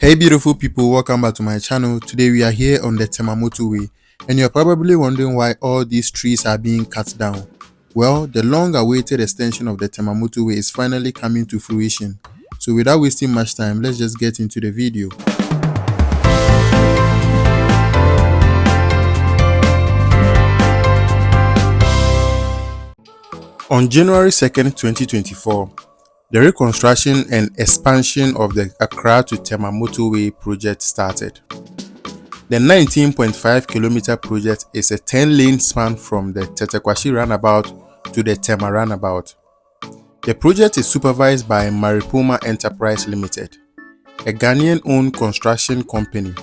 Hey beautiful people, welcome back to my channel. Today we are here on the Tema Motorway, and you're probably wondering why all these trees are being cut down. Well, the long awaited extension of the Tema Motorway is finally coming to fruition. So without wasting much time, let's just get into the video. On January 2nd, 2024, the reconstruction and expansion of the Accra to Tema Motorway project started. The 19.5-kilometer project is a 10-lane span from the Tetekwashi roundabout to the Tema roundabout. The project is supervised by Maripoma Enterprise Limited, a Ghanaian-owned construction company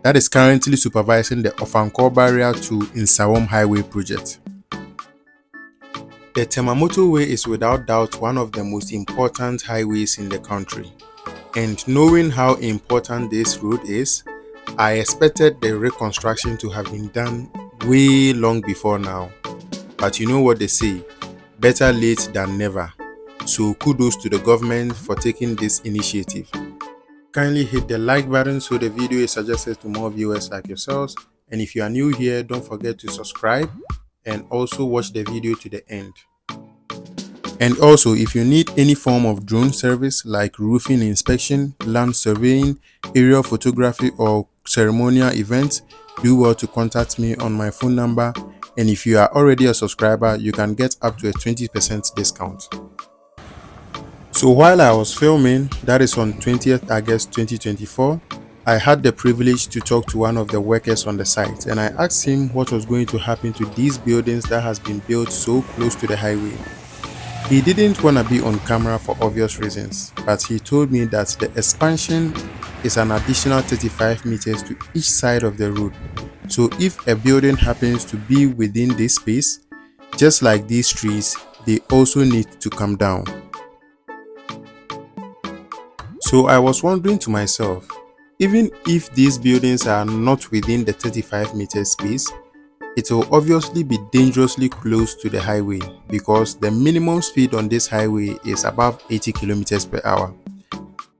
that is currently supervising the Ofankor Barrier to Nsawam Highway project. The Tema Motorway is without doubt one of the most important highways in the country, and knowing how important this road is, I expected the reconstruction to have been done way long before now. But you know what they say, better late than never. So kudos to the government for taking this initiative. Kindly hit the like button so the video is suggested to more viewers like yourselves. And if you are new here, don't forget to subscribe and also watch the video to the end. And also, if you need any form of drone service like roofing inspection, land surveying, aerial photography or ceremonial events, do well to contact me on my phone number, and if you are already a subscriber, you can get up to a 20% discount. So while I was filming, that is on 20th August 2024, I had the privilege to talk to one of the workers on the site, and I asked him what was going to happen to these buildings that has been built so close to the highway. He didn't want to be on camera for obvious reasons, but he told me that the expansion is an additional 35 meters to each side of the road. So if a building happens to be within this space, just like these trees, they also need to come down. So I was wondering to myself, even if these buildings are not within the 35 meter space, it will obviously be dangerously close to the highway because the minimum speed on this highway is above 80 kilometers per hour.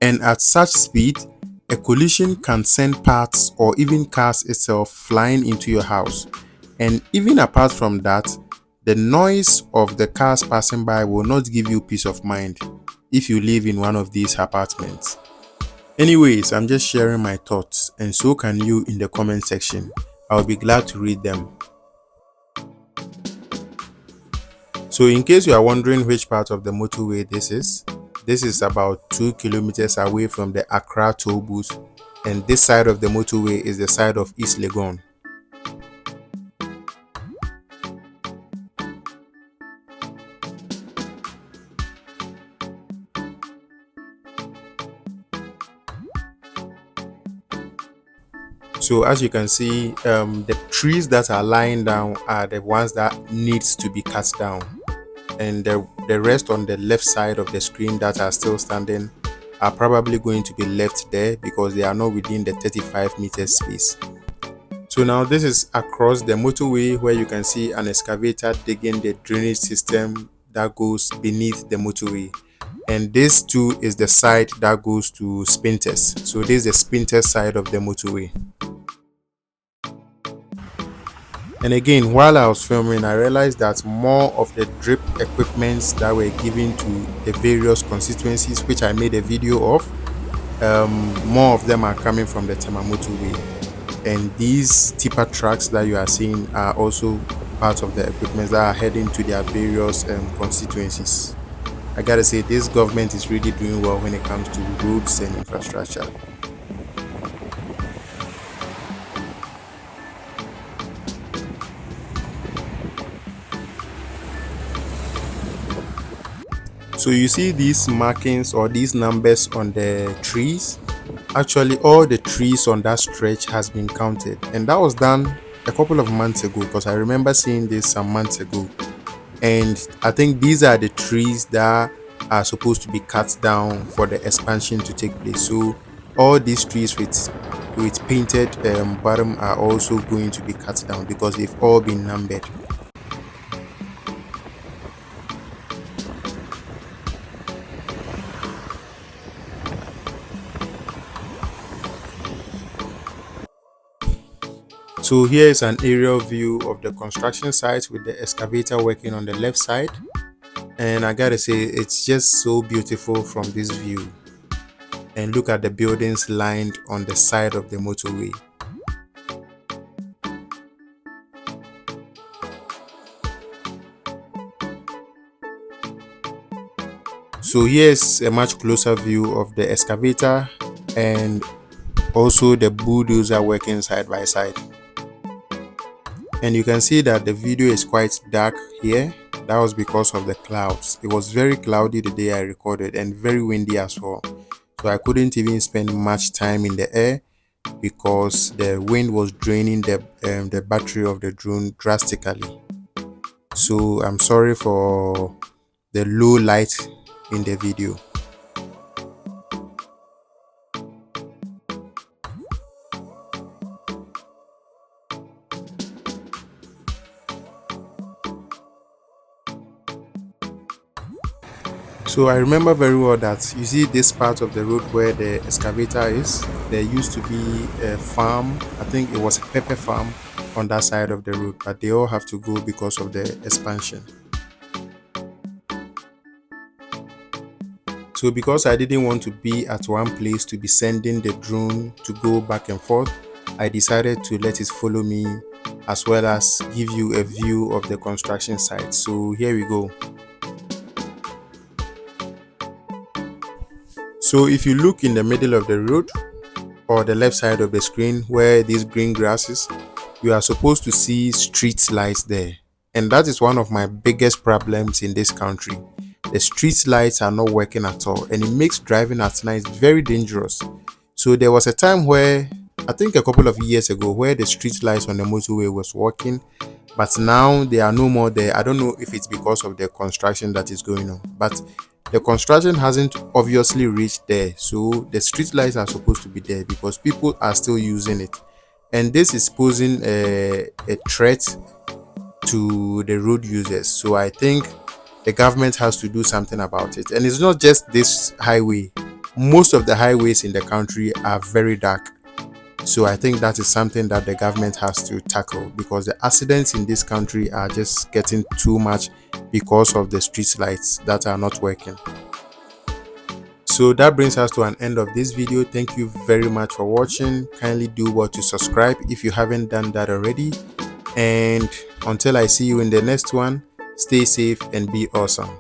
And at such speed, a collision can send parts or even cars itself flying into your house. And even apart from that, the noise of the cars passing by will not give you peace of mind if you live in one of these apartments. Anyways, I'm just sharing my thoughts, and so can you in the comment section. I'll be glad to read them. So in case you are wondering which part of the motorway this is about 2 kilometers away from the Accra toll booth, and this side of the motorway is the side of East Legon. So as you can see, the trees that are lying down are the ones that needs to be cut down, and the rest on the left side of the screen that are still standing are probably going to be left there because they are not within the 35 meters space. So now this is across the motorway where you can see an excavator digging the drainage system that goes beneath the motorway, and this too is the side that goes to Spinters. So this is the Spinters side of the motorway. And again, while I was filming, I realized that more of the drip equipments that were given to the various constituencies which I made a video of, more of them are coming from the Tema Motorway. And these tipper trucks that you are seeing are also part of the equipment that are heading to their various constituencies. I gotta say, this government is really doing well when it comes to roads and infrastructure. So you see these markings or these numbers on the trees. Actually, all the trees on that stretch has been counted, and that was done a couple of months ago because I remember seeing this some months ago. And I think these are the trees that are supposed to be cut down for the expansion to take place. So all these trees with painted bottom are also going to be cut down because they've all been numbered. So here is an aerial view of the construction site with the excavator working on the left side, and I gotta say it's just so beautiful from this view. And look at the buildings lined on the side of the motorway. So here's a much closer view of the excavator and also the bulldozer working side by side. And you can see that the video is quite dark here. That was because of the clouds. It was very cloudy the day I recorded and very windy as well. So I couldn't even spend much time in the air because the wind was draining the battery of the drone drastically. So I'm sorry for the low light in the video. So I remember very well that you see this part of the road where the excavator is, there used to be a farm. I think it was a pepper farm on that side of the road, but they all have to go because of the expansion. So because I didn't want to be at one place to be sending the drone to go back and forth, I decided to let it follow me as well as give you a view of the construction site. So here we go. So if you look in the middle of the road or the left side of the screen where these green grasses, you are supposed to see street lights there. And that is one of my biggest problems in this country. The street lights are not working at all, and it makes driving at night very dangerous. So there was a time where, I think a couple of years ago, where the street lights on the motorway was working, but now they are no more there. I don't know if it's because of the construction that is going on, but the construction hasn't obviously reached there. So the street lights are supposed to be there because people are still using it, and this is posing a threat to the road users. So I think the government has to do something about it. And it's not just this highway. Most of the highways in the country are very dark. So I think that is something that the government has to tackle, because the accidents in this country are just getting too much because of the street lights that are not working. So that brings us to an end of this video. Thank you very much for watching. Kindly do what to subscribe if you haven't done that already. And until I see you in the next one, stay safe and be awesome.